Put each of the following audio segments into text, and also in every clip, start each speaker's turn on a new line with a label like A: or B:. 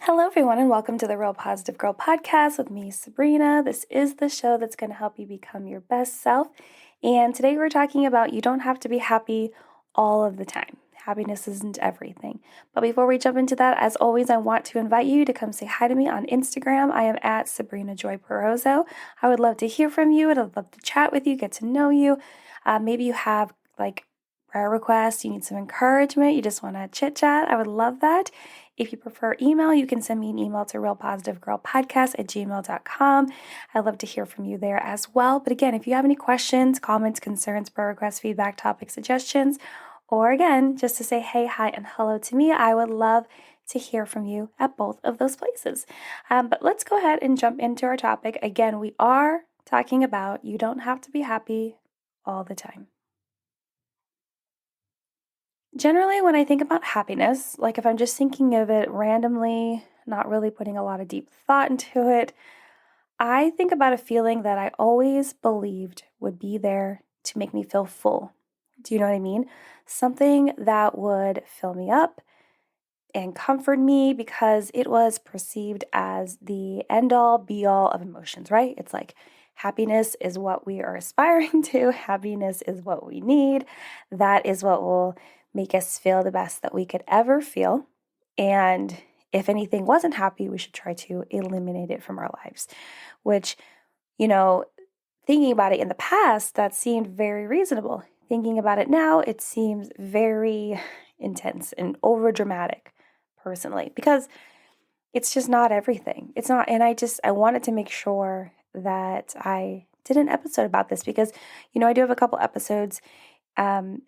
A: Hello, everyone, and welcome to the Real Positive Girl podcast with me, Sabrina. This is the show that's going to help you become your best self. And today we're talking about you don't have to be happy all of the time. Happiness isn't everything. But before we jump into that, as always, I want to invite you to come say hi to me on Instagram. I am at Sabrina Joy Perozzo. I would love to hear from you. I'd love to chat with you, get to know you. Maybe you have prayer requests, you need some encouragement, you just want to chit chat. I would love that. If you prefer email, you can send me an email to realpositivegirlpodcast@gmail.com. I'd love to hear from you there as well. But again, if you have any questions, comments, concerns, prayer requests, feedback, topic suggestions, or again, just to say hey, hi, and hello to me, I would love to hear from you at both of those places. But let's go ahead and jump into our topic. Again, we are talking about you don't have to be happy all the time. Generally, when I think about happiness, like if I'm just thinking of it randomly, not really putting a lot of deep thought into it, I think about a feeling that I always believed would be there to make me feel full. Do you know what I mean? Something that would fill me up and comfort me because it was perceived as the end all be all of emotions, right? It's like happiness is what we are aspiring to, happiness is what we need, that is what will make us feel the best that we could ever feel. And if anything wasn't happy, we should try to eliminate it from our lives, which, thinking about it in the past, that seemed very reasonable. Thinking about it now, it seems very intense and over dramatic, personally, because it's just not everything. It's not, and I wanted to make sure that I did an episode about this because, I do have a couple episodes,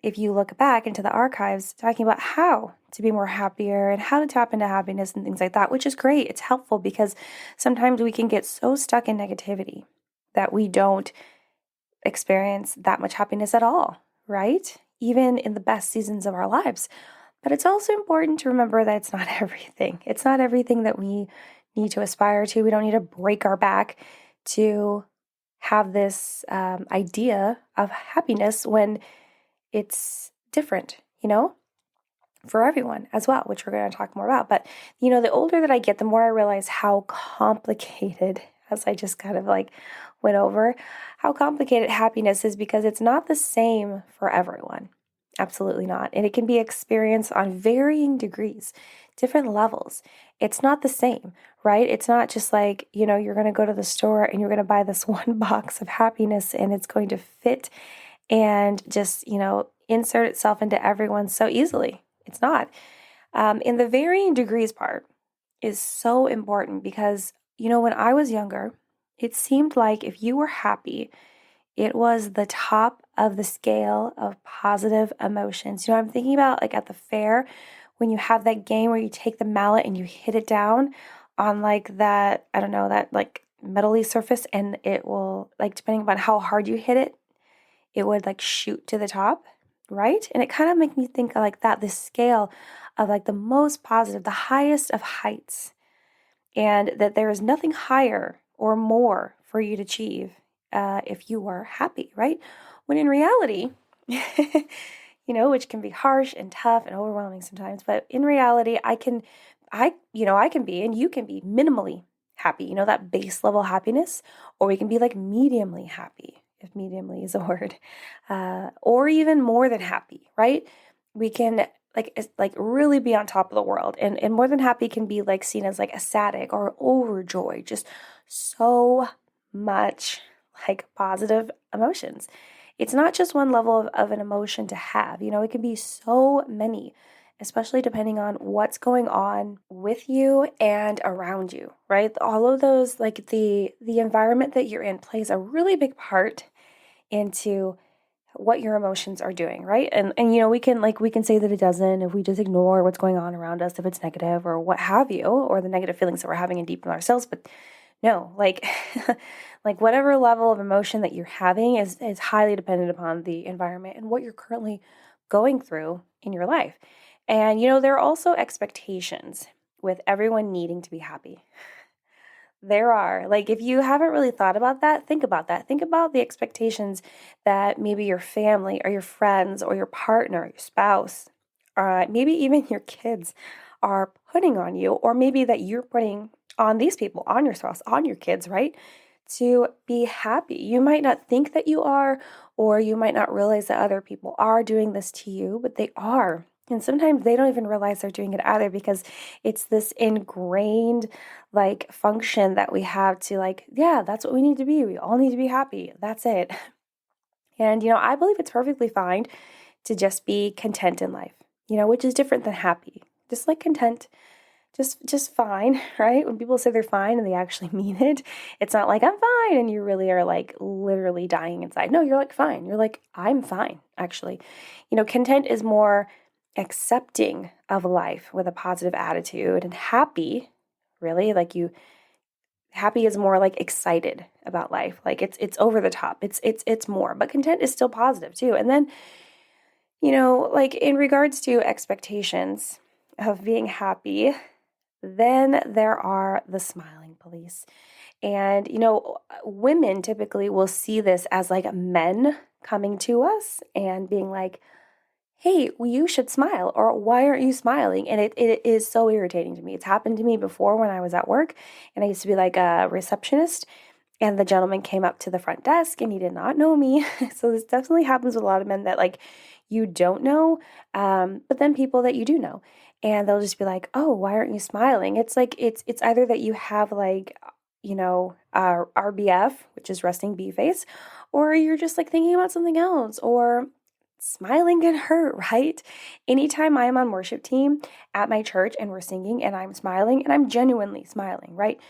A: if you look back into the archives, talking about how to be more happier and how to tap into happiness and things like that, which is great. It's helpful because sometimes we can get so stuck in negativity that we don't experience that much happiness at all, right? Even in the best seasons of our lives. But it's also important to remember that it's not everything. It's not everything that we need to aspire to. We don't need to break our back to have this idea of happiness when it's different, for everyone as well, which we're going to talk more about. But, the older that I get, the more I realize how complicated, as I just kind of went over, how complicated happiness is because it's not the same for everyone. Absolutely not. And it can be experienced on varying degrees, different levels. It's not the same, right? It's not just like, you're going to go to the store and you're going to buy this one box of happiness and it's going to fit and just, insert itself into everyone so easily. It's not. In the varying degrees part is so important because, when I was younger, it seemed like if you were happy, it was the top of the scale of positive emotions. I'm thinking about at the fair when you have that game where you take the mallet and you hit it down on that, I don't know, that metally surface and it will, depending upon how hard you hit it, it would shoot to the top, right? And it kind of made me think of that, this scale of the most positive, the highest of heights, and that there is nothing higher or more for you to achieve if you are happy, right? When in reality, which can be harsh and tough and overwhelming sometimes, but in reality, I can be, and you can be minimally happy, that base level happiness, or we can be mediumly happy, if mediumly is a word, or even more than happy, right? We can really be on top of the world, and more than happy can be seen as ecstatic or overjoyed, just so much positive emotions. It's not just one level of an emotion to have, it can be so many, especially depending on what's going on with you and around you, right? All of those, the environment that you're in plays a really big part into what your emotions are doing, right? And we can say that it doesn't if we just ignore what's going on around us, if it's negative or what have you, or the negative feelings that we're having in deep in ourselves. But no, whatever level of emotion that you're having is highly dependent upon the environment and what you're currently going through in your life. And, there are also expectations with everyone needing to be happy. There are. If you haven't really thought about that, think about that. Think about the expectations that maybe your family or your friends or your partner, your spouse, maybe even your kids are putting on you, or maybe that you're putting on these people, on your spouse, on your kids, right? To be happy. You might not think that you are, or you might not realize that other people are doing this to you, but they are. And sometimes they don't even realize they're doing it either, because it's this ingrained like function that we have to like, yeah, that's what we need to be. We all need to be happy. That's it. And, I believe it's perfectly fine to just be content in life, which is different than happy. Just like content, just fine, right? When people say they're fine and they actually mean it, it's not like I'm fine and you really are like literally dying inside. No, you're like fine. You're like, I'm fine, actually. Content is more accepting of life with a positive attitude, and happy, really, happy is more like excited about life. Like it's over the top. It's more, but content is still positive too. And then, like in regards to expectations of being happy, then there are the smiling police. And, women typically will see this as like men coming to us and being like, hey, well, you should smile, or why aren't you smiling? And it is so irritating to me. It's happened to me before when I was at work, and I used to be like a receptionist, and the gentleman came up to the front desk and he did not know me. So this definitely happens with a lot of men that like you don't know, but then people that you do know. And they'll just be like, oh, why aren't you smiling? It's like, it's either that you have like, RBF, which is resting bee face, or you're just like thinking about something else, or smiling can hurt, right? Anytime I'm on worship team at my church and we're singing and I'm smiling, and I'm genuinely smiling, right?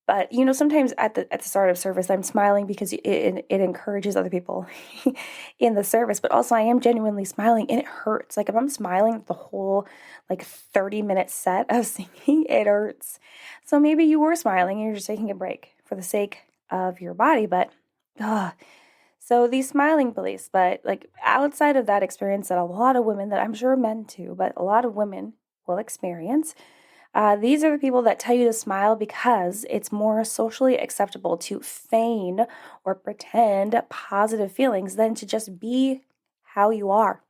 A: But sometimes at the start of service, I'm smiling because it encourages other people in the service. But also, I am genuinely smiling, and it hurts. Like if I'm smiling the whole like 30-minute set of singing, it hurts. So maybe you were smiling and you're just taking a break for the sake of your body. But so these smiling police, but like outside of that experience that a lot of women, that I'm sure men too, but a lot of women will experience. These are the people that tell you to smile because it's more socially acceptable to feign or pretend positive feelings than to just be how you are.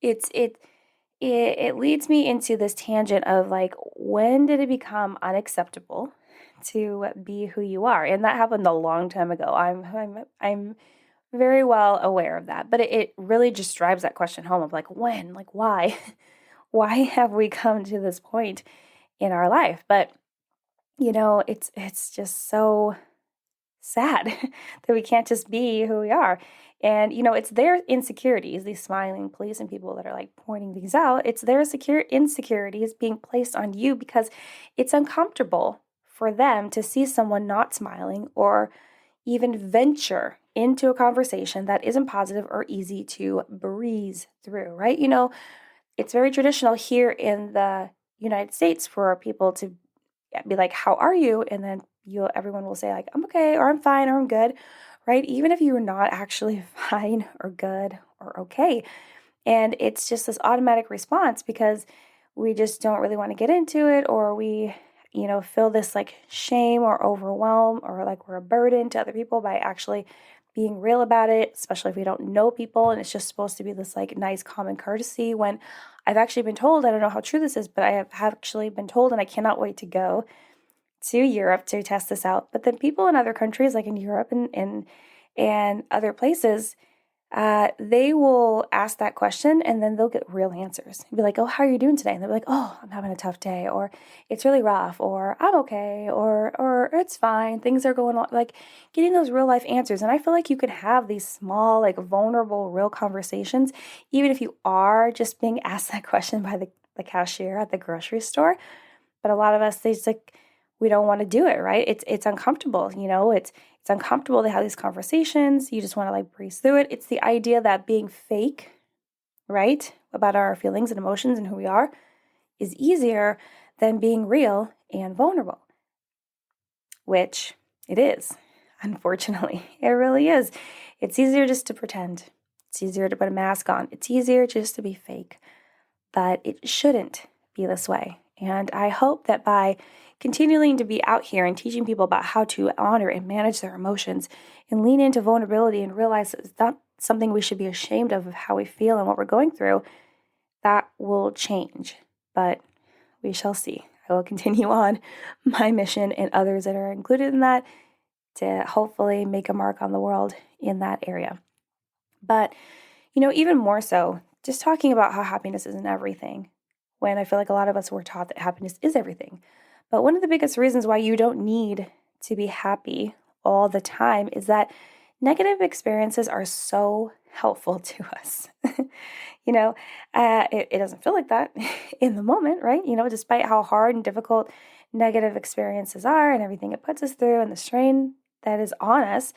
A: It leads me into this tangent of like, when did it become unacceptable to be who you are? And that happened a long time ago. I'm very well aware of that, but it really just drives that question home of like, when, like why, why have we come to this point in our life? But it's just so sad that we can't just be who we are. And it's their insecurities, these smiling police and people that are like pointing these out. It's their insecurities being placed on you because it's uncomfortable for them to see someone not smiling or even venture into a conversation that isn't positive or easy to breeze through, right? It's very traditional here in the United States for people to be like, how are you? And then everyone will say like, I'm okay, or I'm fine, or I'm good, right? Even if you're not actually fine or good or okay. And it's just this automatic response because we just don't really want to get into it, or we, feel this like shame or overwhelm, or like we're a burden to other people by actually being real about it, especially if we don't know people and it's just supposed to be this like nice common courtesy. When I've actually been told, I don't know how true this is, but I have actually been told, and I cannot wait to go to Europe to test this out. But then people in other countries, like in Europe and other places, they will ask that question and then they'll get real answers. Be like, oh, how are you doing today? And they'll be like, oh, I'm having a tough day, or it's really rough, or I'm okay, or it's fine. Things are going on, like getting those real life answers. And I feel like you can have these small, like vulnerable, real conversations, even if you are just being asked that question by the cashier at the grocery store. But a lot of us, they just like, we don't want to do it, right? It's uncomfortable, it's uncomfortable to have these conversations. You just want to like breeze through it. It's the idea that being fake, right, about our feelings and emotions and who we are is easier than being real and vulnerable, which it is, unfortunately. It really is. It's easier just to pretend. It's easier to put a mask on. It's easier just to be fake, but it shouldn't be this way. And I hope that by continuing to be out here and teaching people about how to honor and manage their emotions and lean into vulnerability and realize that it's not something we should be ashamed of how we feel and what we're going through, that will change. but we shall see. I will continue on my mission and others that are included in that to hopefully make a mark on the world in that area. But, even more so, just talking about how happiness isn't everything, when I feel like a lot of us were taught that happiness is everything. But one of the biggest reasons why you don't need to be happy all the time is that negative experiences are so helpful to us. It doesn't feel like that in the moment, right? Despite how hard and difficult negative experiences are and everything it puts us through and the strain that is on us,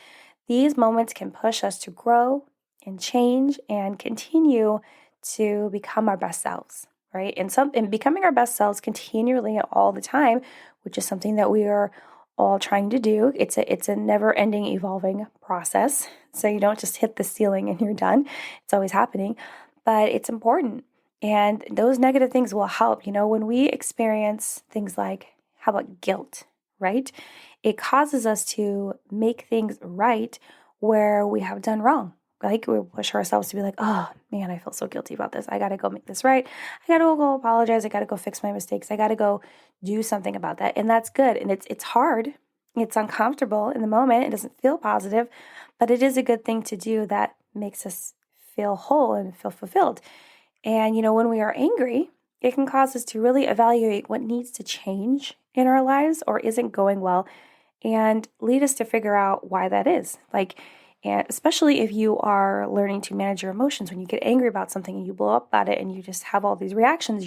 A: these moments can push us to grow and change and continue to become our best selves, right? And becoming our best selves continually all the time, which is something that we are all trying to do. It's a never-ending evolving process. So you don't just hit the ceiling and you're done. It's always happening, but it's important. And those negative things will help. When we experience things like, how about guilt, right? It causes us to make things right where we have done wrong. Like we push ourselves to be like, oh man, I feel so guilty about this. I got to go make this right. I got to go apologize. I got to go fix my mistakes. I got to go do something about that. And that's good. And it's hard. It's uncomfortable in the moment. It doesn't feel positive, but it is a good thing to do that makes us feel whole and feel fulfilled. And, when we are angry, it can cause us to really evaluate what needs to change in our lives or isn't going well and lead us to figure out why that is. And especially if you are learning to manage your emotions, when you get angry about something and you blow up about it and you just have all these reactions,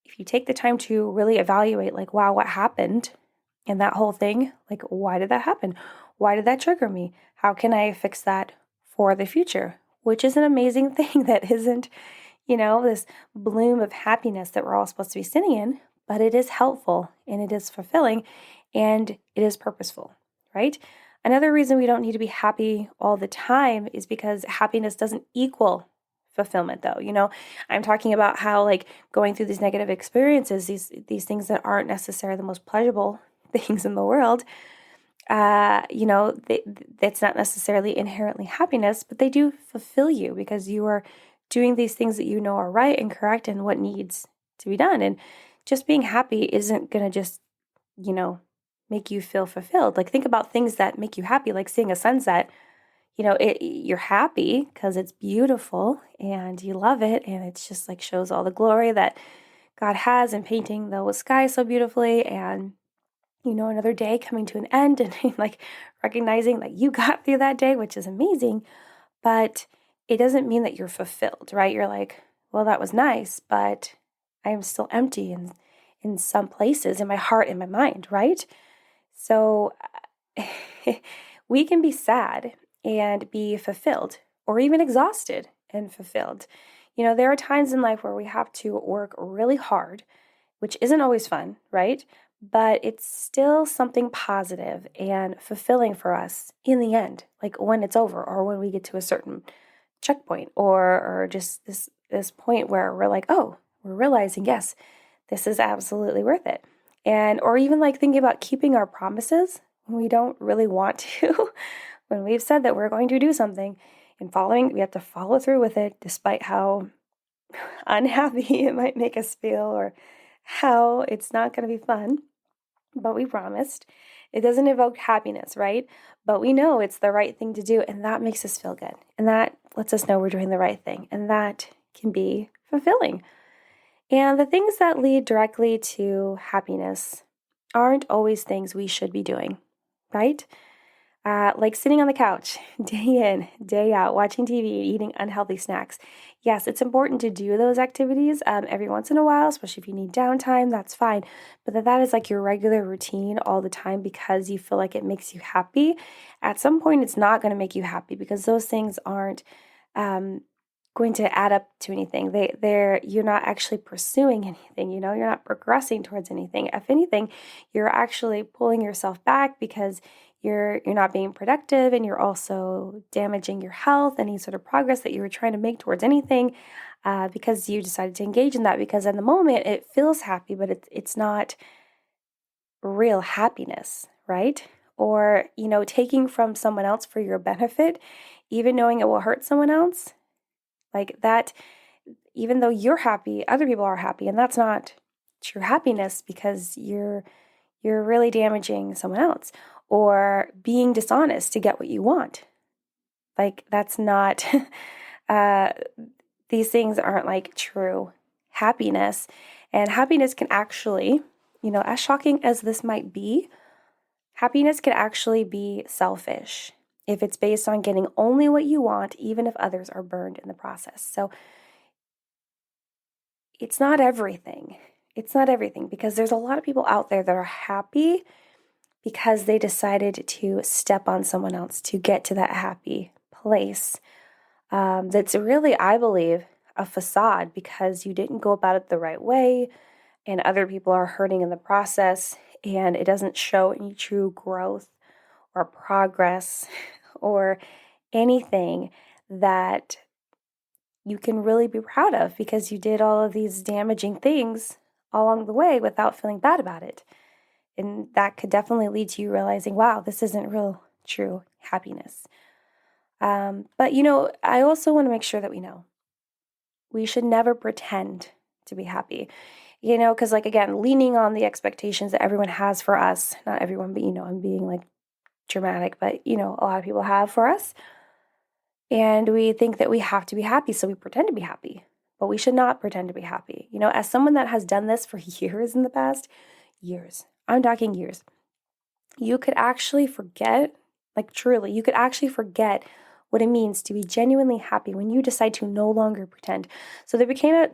A: if you take the time to really evaluate, like, wow, what happened in that whole thing? Like, why did that happen? Why did that trigger me? How can I fix that for the future? Which is an amazing thing that isn't, this bloom of happiness that we're all supposed to be sitting in, but it is helpful and it is fulfilling and it is purposeful, right? Another reason we don't need to be happy all the time is because happiness doesn't equal fulfillment, though. I'm talking about how, like, going through these negative experiences, these things that aren't necessarily the most pleasurable things in the world, that's not necessarily inherently happiness, but they do fulfill you because you are doing these things that you know are right and correct and what needs to be done. And just being happy isn't going to just, make you feel fulfilled. Like, think about things that make you happy, like seeing a sunset. You're happy because it's beautiful and you love it. And it's just like shows all the glory that God has in painting the sky so beautifully. And, another day coming to an end and like recognizing that you got through that day, which is amazing. But it doesn't mean that you're fulfilled, right? You're like, well, that was nice, but I am still empty in some places in my heart and my mind, right? So we can be sad and be fulfilled, or even exhausted and fulfilled. There are times in life where we have to work really hard, which isn't always fun, right? But it's still something positive and fulfilling for us in the end, like when it's over or when we get to a certain checkpoint or just this point where we're like, oh, we're realizing, yes, this is absolutely worth it. And or even like thinking about keeping our promises when we don't really want to. When we've said that we're going to do something and we have to follow through with it despite how unhappy it might make us feel or how it's not going to be fun. But we promised. It doesn't evoke happiness, right? But we know it's the right thing to do, and that makes us feel good. And that lets us know we're doing the right thing, and that can be fulfilling. And the things that lead directly to happiness aren't always things we should be doing, right? Like sitting on the couch day in, day out, watching TV and eating unhealthy snacks. Yes, it's important to do those activities every once in a while, especially if you need downtime, that's fine. But that is like your regular routine all the time because you feel like it makes you happy. At some point, it's not going to make you happy because those things aren't going to add up to anything. You're not actually pursuing anything, you're not progressing towards anything. If anything, you're actually pulling yourself back because you're not being productive and you're also damaging your health, any sort of progress that you were trying to make towards anything because you decided to engage in that because in the moment it feels happy, but it's not real happiness, right? Or, taking from someone else for your benefit, even knowing it will hurt someone else, like that, even though you're happy, other people are happy, and that's not true happiness because you're really damaging someone else or being dishonest to get what you want. Like that's not uh, these things aren't like true happiness. And happiness can actually, as shocking as this might be, happiness can actually be selfish if it's based on getting only what you want, even if others are burned in the process. So it's not everything. It's not everything because there's a lot of people out there that are happy because they decided to step on someone else to get to that happy place. That's really, I believe, a facade because you didn't go about it the right way and other people are hurting in the process and it doesn't show any true growth or progress or anything that you can really be proud of because you did all of these damaging things along the way without feeling bad about it. And that could definitely lead to you realizing, wow, this isn't real, true happiness. But, I also want to make sure that we know we should never pretend to be happy, because, like, again, leaning on the expectations that everyone has for us, not everyone, but, I'm being like dramatic, but, a lot of people have for us. And we think that we have to be happy, so we pretend to be happy. But we should not pretend to be happy. As someone that has done this for years in the past, years, I'm talking years, you could actually forget, like truly, you could actually forget what it means to be genuinely happy when you decide to no longer pretend. So there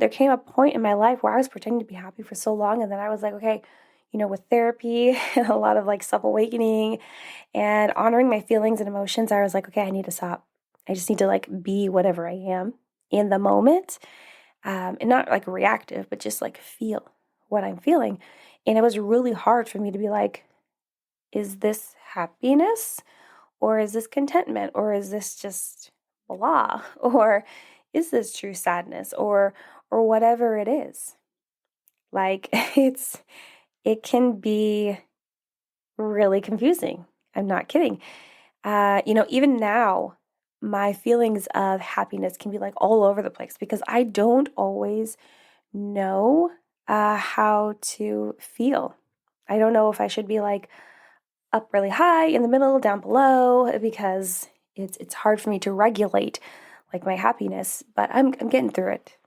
A: came a point in my life where I was pretending to be happy for so long, and then I was like, okay, with therapy and a lot of like self-awakening and honoring my feelings and emotions, I was like, okay, I need to stop. I just need to like be whatever I am in the moment, and not like reactive, but just like feel what I'm feeling. And it was really hard for me to be like, is this happiness or is this contentment or is this just blah or is this true sadness or whatever it is? Like it can be really confusing. I'm not kidding. Even now, my feelings of happiness can be like all over the place because I don't always know how to feel. I don't know if I should be like up really high, in the middle, down below, because it's hard for me to regulate like my happiness, but I'm getting through it.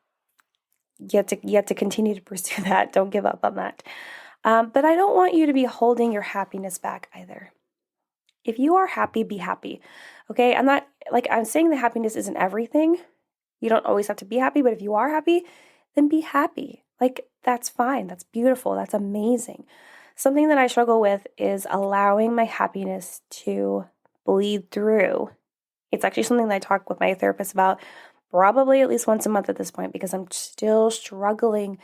A: You have to continue to pursue that. Don't give up on that. But I don't want you to be holding your happiness back either. If you are happy, be happy. Okay? I'm saying that happiness isn't everything. You don't always have to be happy, but if you are happy, then be happy. Like, that's fine. That's beautiful. That's amazing. Something that I struggle with is allowing my happiness to bleed through. It's actually something that I talk with my therapist about probably at least once a month at this point because I'm still struggling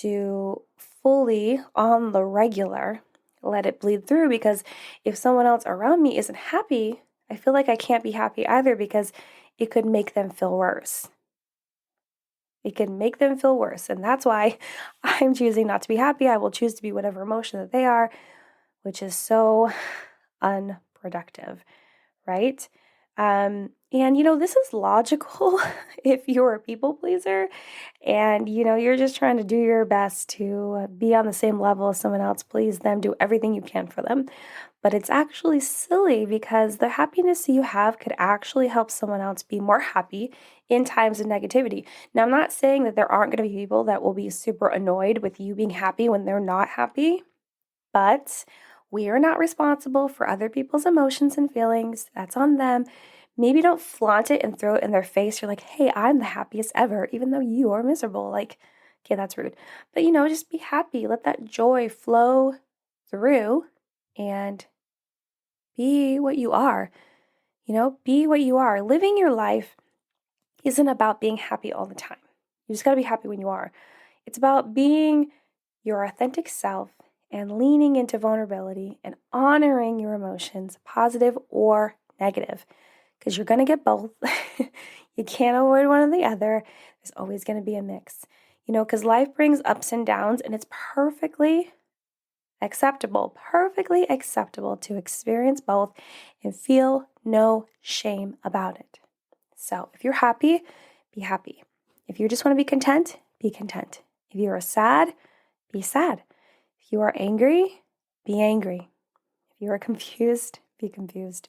A: to fully, on the regular, let it bleed through because if someone else around me isn't happy, I feel like I can't be happy either because it could make them feel worse. It can make them feel worse. And that's why I'm choosing not to be happy. I will choose to be whatever emotion that they are, which is so unproductive, right? And this is logical if you're a people pleaser and, you're just trying to do your best to be on the same level as someone else, please them, do everything you can for them. But it's actually silly because the happiness that you have could actually help someone else be more happy in times of negativity. Now, I'm not saying that there aren't going to be people that will be super annoyed with you being happy when they're not happy, but we are not responsible for other people's emotions and feelings. That's on them. Maybe don't flaunt it and throw it in their face. You're like, hey, I'm the happiest ever, even though you are miserable. Like, okay, that's rude. But, just be happy. Let that joy flow through and be what you are. Be what you are. Living your life isn't about being happy all the time. You just got to be happy when you are. It's about being your authentic self and leaning into vulnerability and honoring your emotions, positive or negative, because you're going to get both. You can't avoid one or the other. There's always going to be a mix, because life brings ups and downs, and it's perfectly acceptable to experience both and feel no shame about it. So if you're happy, be happy. If you just want to be content, be content. If you are sad, be sad. If you are angry, be angry. If you are confused, be confused.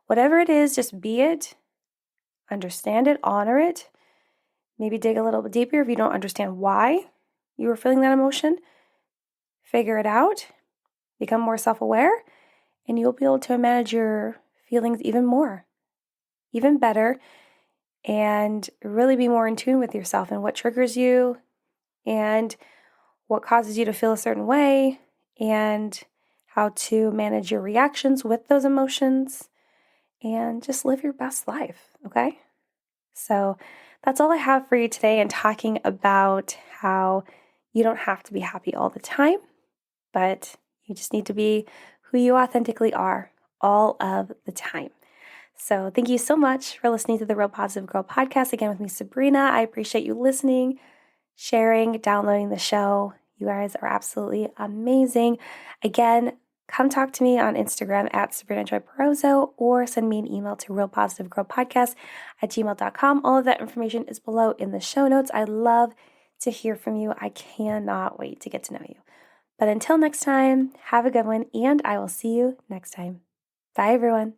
A: Whatever it is, just be it, understand it, honor it. Maybe dig a little bit deeper if you don't understand why you were feeling that emotion. Figure it out, become more self-aware, and you'll be able to manage your feelings even more, even better, and really be more in tune with yourself and what triggers you and what causes you to feel a certain way and how to manage your reactions with those emotions and just live your best life, okay? So that's all I have for you today, and talking about how you don't have to be happy all the time, but you just need to be who you authentically are all of the time. So thank you so much for listening to the Real Positive Girl podcast again with me, Sabrina. I appreciate you listening, sharing, downloading the show. You guys are absolutely amazing. Again, come talk to me on Instagram at Sabrina Joy Perozzo, or send me an email to realpositivegirlpodcast@gmail.com. All of that information is below in the show notes. I love to hear from you. I cannot wait to get to know you. But until next time, have a good one, and I will see you next time. Bye, everyone.